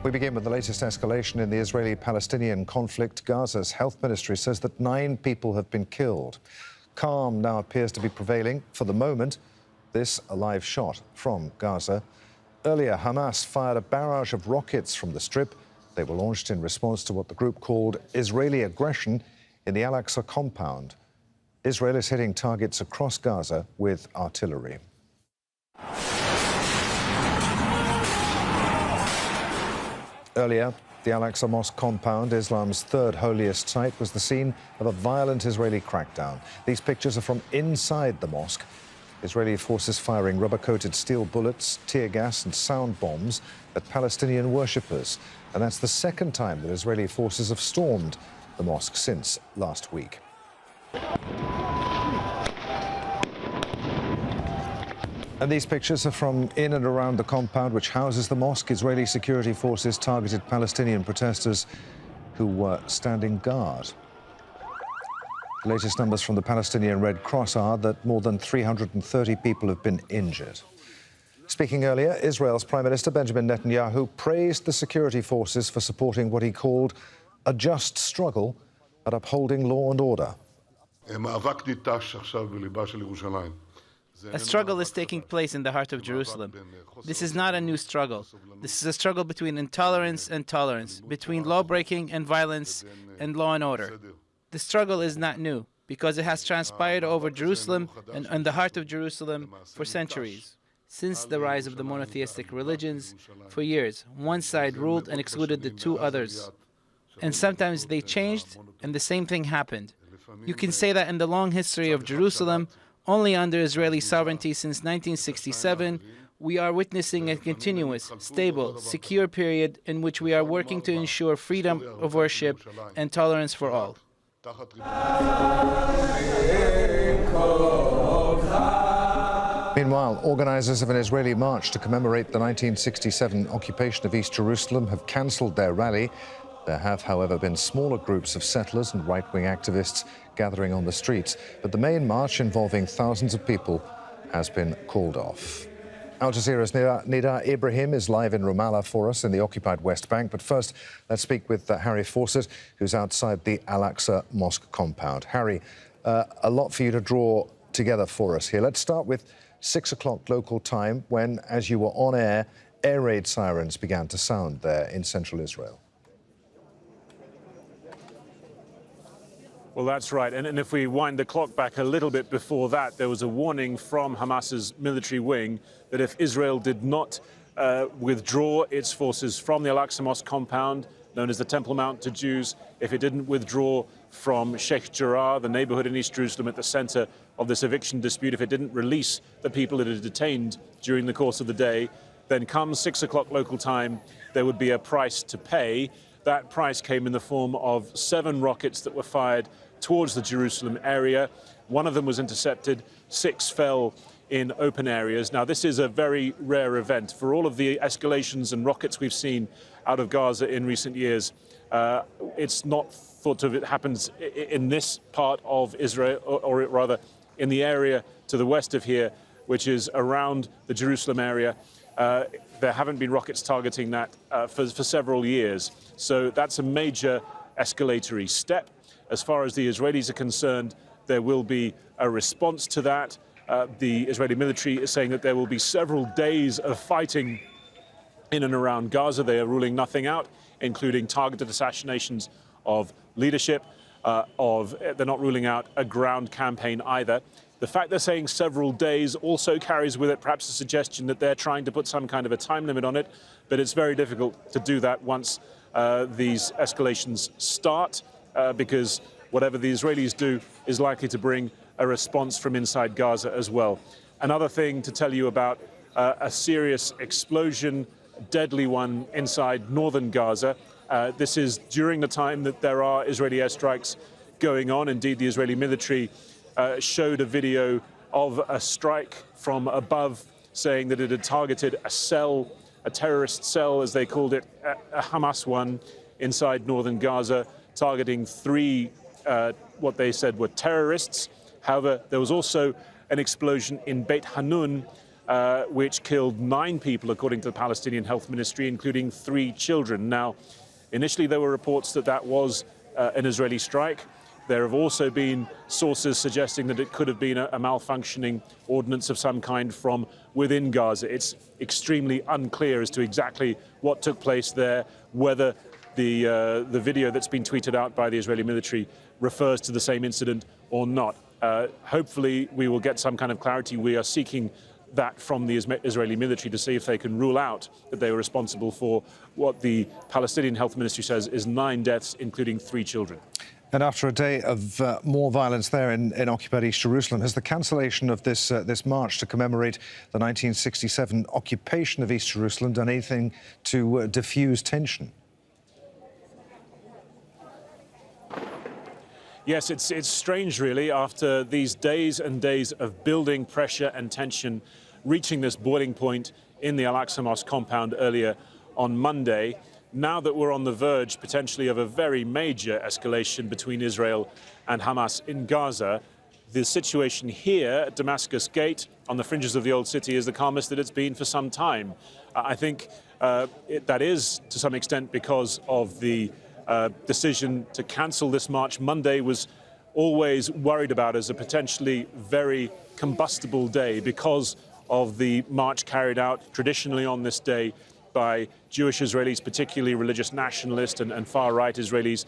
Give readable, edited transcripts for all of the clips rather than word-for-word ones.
We begin with the latest escalation in the Israeli-Palestinian conflict. Gaza's health ministry says that 9 people have been killed. Calm now appears to be prevailing for the moment. This a live shot from Gaza. Earlier, Hamas fired a barrage of rockets from the Strip. They were launched in response to what the group called Israeli aggression in the Al-Aqsa compound. Israel is hitting targets across Gaza with artillery. Earlier, the Al-Aqsa Mosque compound, Islam's third holiest site, was the scene of a violent Israeli crackdown. These pictures are from inside the mosque. Israeli forces firing rubber-coated steel bullets, tear gas and sound bombs at Palestinian worshippers. And that's the second time that Israeli forces have stormed the mosque since last week. And these pictures are from in and around the compound which houses the mosque. Israeli security forces targeted Palestinian protesters who were standing guard. The latest numbers from the Palestinian Red Cross are that more than 330 people have been injured. Speaking earlier, Israel's Prime Minister Benjamin Netanyahu praised the security forces for supporting what he called a just struggle at upholding law and order. A struggle is taking place in the heart of Jerusalem. This is not a new struggle. This is a struggle between intolerance and tolerance, between law-breaking and violence and law and order. The struggle is not new because it has transpired over Jerusalem and in the heart of Jerusalem for centuries. Since the rise of the monotheistic religions, for years, one side ruled and excluded the two others. And sometimes they changed and the same thing happened. You can say that in the long history of Jerusalem, only under Israeli sovereignty since 1967, we are witnessing a continuous, stable, secure period in which we are working to ensure freedom of worship and tolerance for all. Meanwhile, organisers of an Israeli march to commemorate the 1967 occupation of East Jerusalem have cancelled their rally. There have, however, been smaller groups of settlers and right-wing activists gathering on the streets, but the main march involving thousands of people has been called off. Al Jazeera's Nida Ibrahim is live in Ramallah for us in the occupied West Bank. But first, let's speak with Harry Fawcett, who's outside the Al-Aqsa Mosque compound. Harry, a lot for you to draw together for us here. Let's start with 6 o'clock local time when, as you were on air raid sirens began to sound there in central Israel. Well, that's right. And if we wind the clock back a little bit before that, there was a warning from Hamas's military wing that if Israel did not withdraw its forces from the Al-Aqsa Mosque compound, known as the Temple Mount to Jews, if it didn't withdraw from Sheikh Jarrah, the neighborhood in East Jerusalem at the center of this eviction dispute, if it didn't release the people it had detained during the course of the day, then come 6 o'clock local time, there would be a price to pay. That price came in the form of 7 rockets that were fired towards the Jerusalem area. 1 of them was intercepted, 6 fell in open areas. Now, this is a very rare event. For all of the escalations and rockets we've seen out of Gaza in recent years, it's not thought of it happens in this part of Israel, or rather in the area to the west of here, which is around the Jerusalem area. There haven't been rockets targeting that for several years. So that's a major escalatory step. As far as the Israelis are concerned, there will be a response to that. The Israeli military is saying that there will be several days of fighting in and around Gaza. They are ruling nothing out, including targeted assassinations of leadership. They're not ruling out a ground campaign either. The fact they're saying several days also carries with it perhaps a suggestion that they're trying to put some kind of a time limit on it, but it's very difficult to do that once these escalations start. Because whatever the Israelis do is likely to bring a response from inside Gaza as well. Another thing to tell you about a serious explosion, deadly one inside northern Gaza. This is during the time that there are Israeli airstrikes going on. Indeed, the Israeli military showed a video of a strike from above saying that it had targeted a cell, a terrorist cell, as they called it, a Hamas one, inside northern Gaza, targeting 3, what they said were terrorists. However, there was also an explosion in Beit Hanun, which killed 9 people, according to the Palestinian Health Ministry, including 3 children. Now, initially there were reports that that was an Israeli strike. There have also been sources suggesting that it could have been a malfunctioning ordnance of some kind from within Gaza. It's extremely unclear as to exactly what took place there, whether the video that's been tweeted out by the Israeli military refers to the same incident or not. Hopefully we will get some kind of clarity. We are seeking that from the Israeli military to see if they can rule out that they were responsible for what the Palestinian Health Ministry says is 9 deaths, including 3 children. And after a day of more violence there in occupied East Jerusalem, has the cancellation of this march to commemorate the 1967 occupation of East Jerusalem done anything to diffuse tension? Yes, it's strange, really, after these days and days of building pressure and tension, reaching this boiling point in the Al-Aqsa Mosque compound earlier on Monday. Now that we're on the verge, potentially, of a very major escalation between Israel and Hamas in Gaza, the situation here at Damascus Gate, on the fringes of the Old City, is the calmest that it's been for some time. I think that is, to some extent, because of the decision to cancel this march. Monday was always worried about as a potentially very combustible day because of the march carried out traditionally on this day by Jewish Israelis, particularly religious nationalist and far-right Israelis,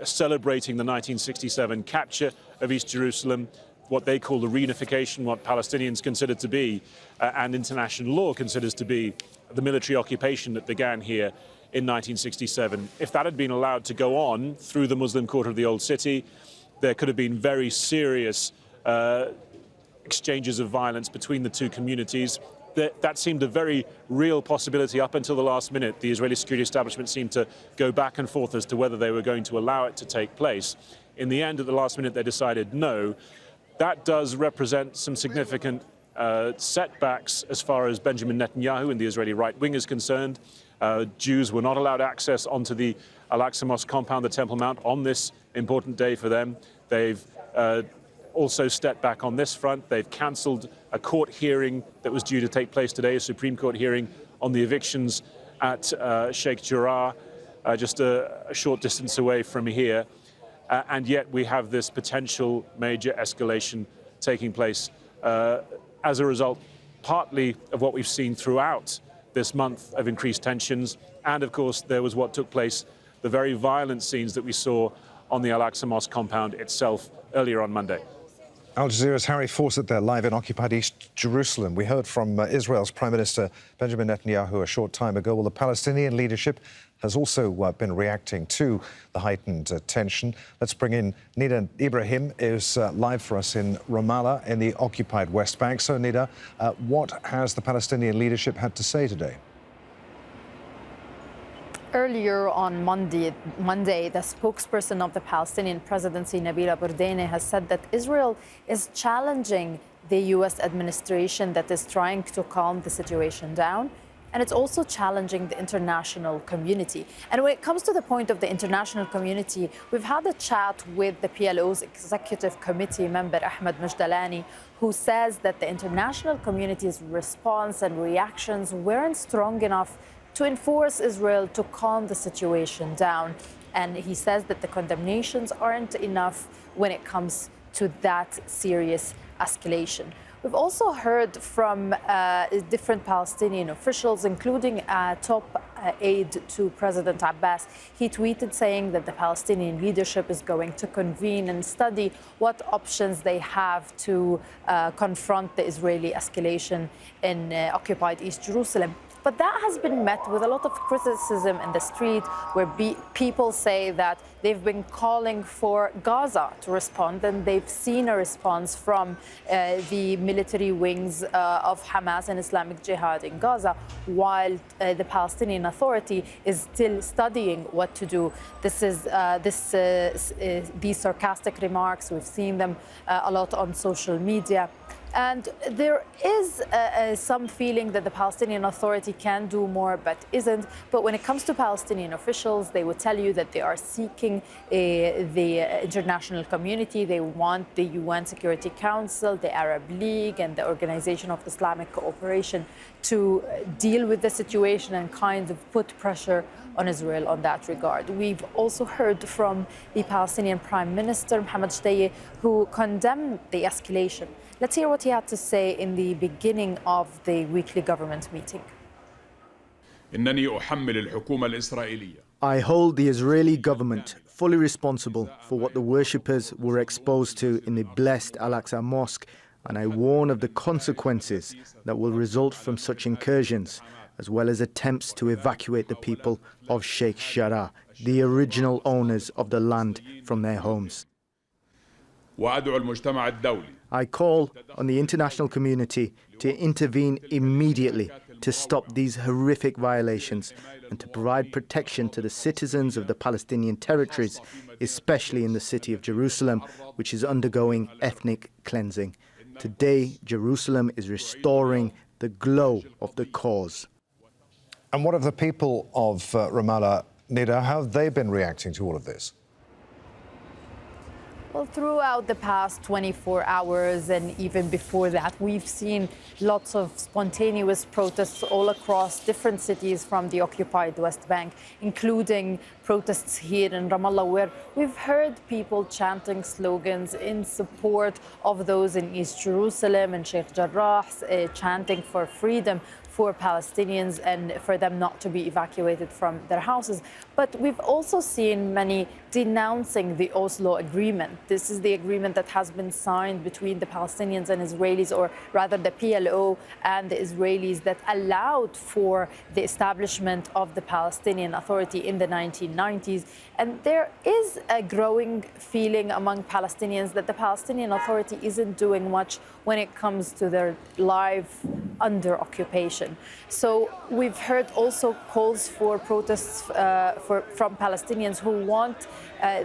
celebrating the 1967 capture of East Jerusalem, what they call the reunification, what Palestinians consider to be, and international law considers to be, the military occupation that began here in 1967. If that had been allowed to go on through the Muslim quarter of the Old City, there could have been very serious exchanges of violence between the two communities. That seemed a very real possibility up until the last minute. The Israeli security establishment seemed to go back and forth as to whether they were going to allow it to take place. In the end, at the last minute, they decided no. That does represent some significant setbacks as far as Benjamin Netanyahu and the Israeli right wing is concerned. Jews were not allowed access onto the Al-Aqsa Mosque compound, the Temple Mount, on this important day for them. They've also stepped back on this front. They've cancelled a court hearing that was due to take place today, a Supreme Court hearing on the evictions at Sheikh Jarrah, just a short distance away from here. And yet we have this potential major escalation taking place as a result, partly of what we've seen throughout this month of increased tensions. And of course, there was what took place, the very violent scenes that we saw on the Al-Aqsa Mosque compound itself earlier on Monday. Al Jazeera's Harry Fawcett there, live in occupied East Jerusalem. We heard from Israel's Prime Minister Benjamin Netanyahu a short time ago. Well, the Palestinian leadership has also been reacting to the heightened tension. Let's bring in Nida Ibrahim, is live for us in Ramallah in the occupied West Bank. So, Nida, what has the Palestinian leadership had to say today? Earlier on Monday, the spokesperson of the Palestinian presidency, Nabila Bourdaine, has said that Israel is challenging the U.S. administration that is trying to calm the situation down. And it's also challenging the international community. And when it comes to the point of the international community, we've had a chat with the PLO's executive committee member, Ahmed Majdalani, who says that the international community's response and reactions weren't strong enough to enforce Israel to calm the situation down. And he says that the condemnations aren't enough when it comes to that serious escalation. We've also heard from different Palestinian officials, including a top aide to President Abbas. He tweeted saying that the Palestinian leadership is going to convene and study what options they have to confront the Israeli escalation in occupied East Jerusalem. But that has been met with a lot of criticism in the street, where people say that they've been calling for Gaza to respond, and they've seen a response from the military wings of Hamas and Islamic Jihad in Gaza, while the Palestinian Authority is still studying what to do. These sarcastic remarks, we've seen them a lot on social media. And there is some feeling that the Palestinian Authority can do more but isn't. But when it comes to Palestinian officials, they would tell you that they are seeking the international community. They want the UN Security Council, the Arab League, and the Organization of Islamic Cooperation to deal with the situation and kind of put pressure on Israel on that regard. We've also heard from the Palestinian Prime Minister, Mohammed Shtayyeh, who condemned the escalation. Let's hear what he had to say in the beginning of the weekly government meeting. I hold the Israeli government fully responsible for what the worshippers were exposed to in the blessed Al-Aqsa Mosque, and I warn of the consequences that will result from such incursions, as well as attempts to evacuate the people of Sheikh Jarrah, the original owners of the land, from their homes. I call on the international community to intervene immediately to stop these horrific violations and to provide protection to the citizens of the Palestinian territories, especially in the city of Jerusalem, which is undergoing ethnic cleansing. Today, Jerusalem is restoring the glow of the cause. And what of the people of Ramallah, Nida? How have they been reacting to all of this? Well, throughout the past 24 hours and even before that, we've seen lots of spontaneous protests all across different cities from the occupied West Bank, including protests here in Ramallah, where we've heard people chanting slogans in support of those in East Jerusalem and Sheikh Jarrah, chanting for freedom for Palestinians and for them not to be evacuated from their houses. But we've also seen many denouncing the Oslo Agreement. This is the agreement that has been signed between the Palestinians and Israelis, or rather the PLO and the Israelis, that allowed for the establishment of the Palestinian Authority in the 1990s. And there is a growing feeling among Palestinians that the Palestinian Authority isn't doing much when it comes to their life under occupation. So we've heard also calls for protests from Palestinians who want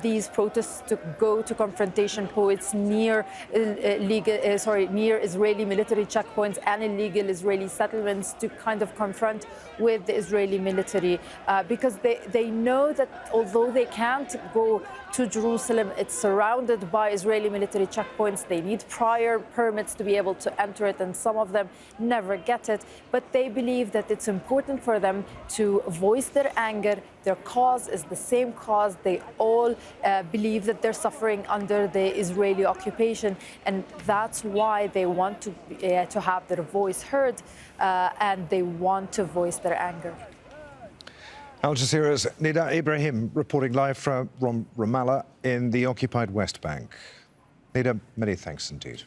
these protests to go to confrontation points near near Israeli military checkpoints and illegal Israeli settlements, to kind of confront with the Israeli military, because they know that although they can't go to Jerusalem, it's surrounded by Israeli military checkpoints. They need prior permits to be able to enter it, and some of them never get it. But they believe that it's important for them to voice their anger. Their cause is the same cause. They all believe that they're suffering under the Israeli occupation, and that's why they want to have their voice heard, and they want to voice their anger. Al Jazeera's Nida Ibrahim reporting live from Ramallah in the occupied West Bank. Nida, many thanks indeed.